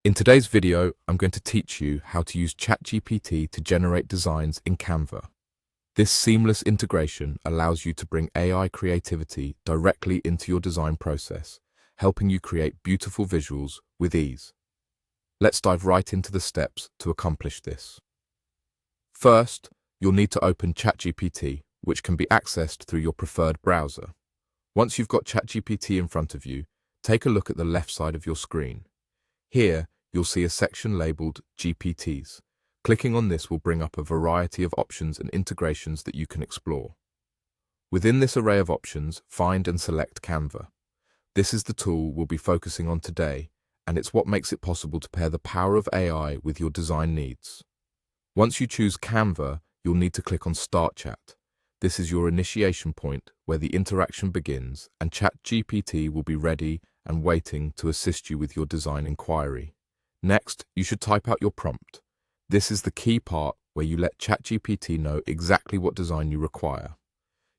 In today's video, I'm going to teach you how to use ChatGPT to generate designs in Canva. This seamless integration allows you to bring AI creativity directly into your design process, helping you create beautiful visuals with ease. Let's dive right into the steps to accomplish this. First, you'll need to open ChatGPT, which can be accessed through your preferred browser. Once you've got ChatGPT in front of you, take a look at the left side of your screen. Here, you'll see a section labeled GPTs. Clicking on this will bring up a variety of options and integrations that you can explore. Within this array of options, find and select Canva. This is the tool we'll be focusing on today, and it's what makes it possible to pair the power of AI with your design needs. Once you choose Canva, you'll need to click on Start Chat. This is your initiation point where the interaction begins, and ChatGPT will be ready and waiting to assist you with your design inquiry. Next, you should type out your prompt. This is the key part where you let ChatGPT know exactly what design you require.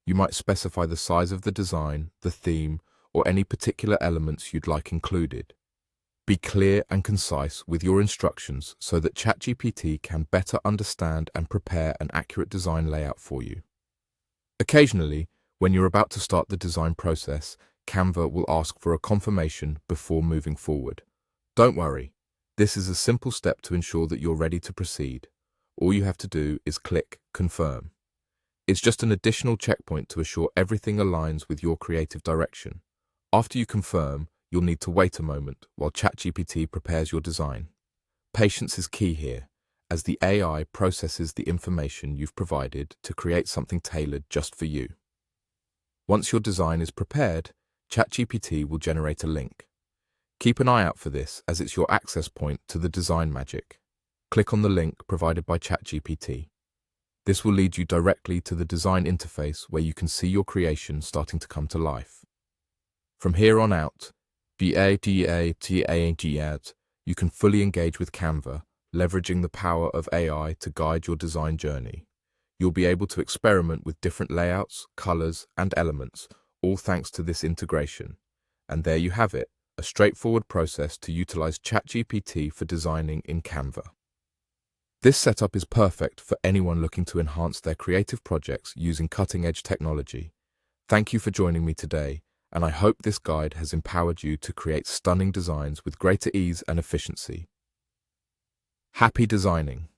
You might specify the size of the design, the theme, or any particular elements you'd like included. Be clear and concise with your instructions so that ChatGPT can better understand and prepare an accurate design layout for you. Occasionally, when you're about to start the design process, Canva will ask for a confirmation before moving forward. Don't worry, this is a simple step to ensure that you're ready to proceed. All you have to do is click Confirm. It's just an additional checkpoint to assure everything aligns with your creative direction. After you confirm, you'll need to wait a moment while ChatGPT prepares your design. Patience is key here, as the AI processes the information you've provided to create something tailored just for you. Once your design is prepared, ChatGPT will generate a link. Keep an eye out for this as it's your access point to the design magic. Click on the link provided by ChatGPT. This will lead you directly to the design interface where you can see your creation starting to come to life. From here on out, you can fully engage with Canva, leveraging the power of AI to guide your design journey. You'll be able to experiment with different layouts, colors, and elements, all thanks to this integration. And there you have it, a straightforward process to utilize ChatGPT for designing in Canva. This setup is perfect for anyone looking to enhance their creative projects using cutting-edge technology. Thank you for joining me today, and I hope this guide has empowered you to create stunning designs with greater ease and efficiency. Happy designing!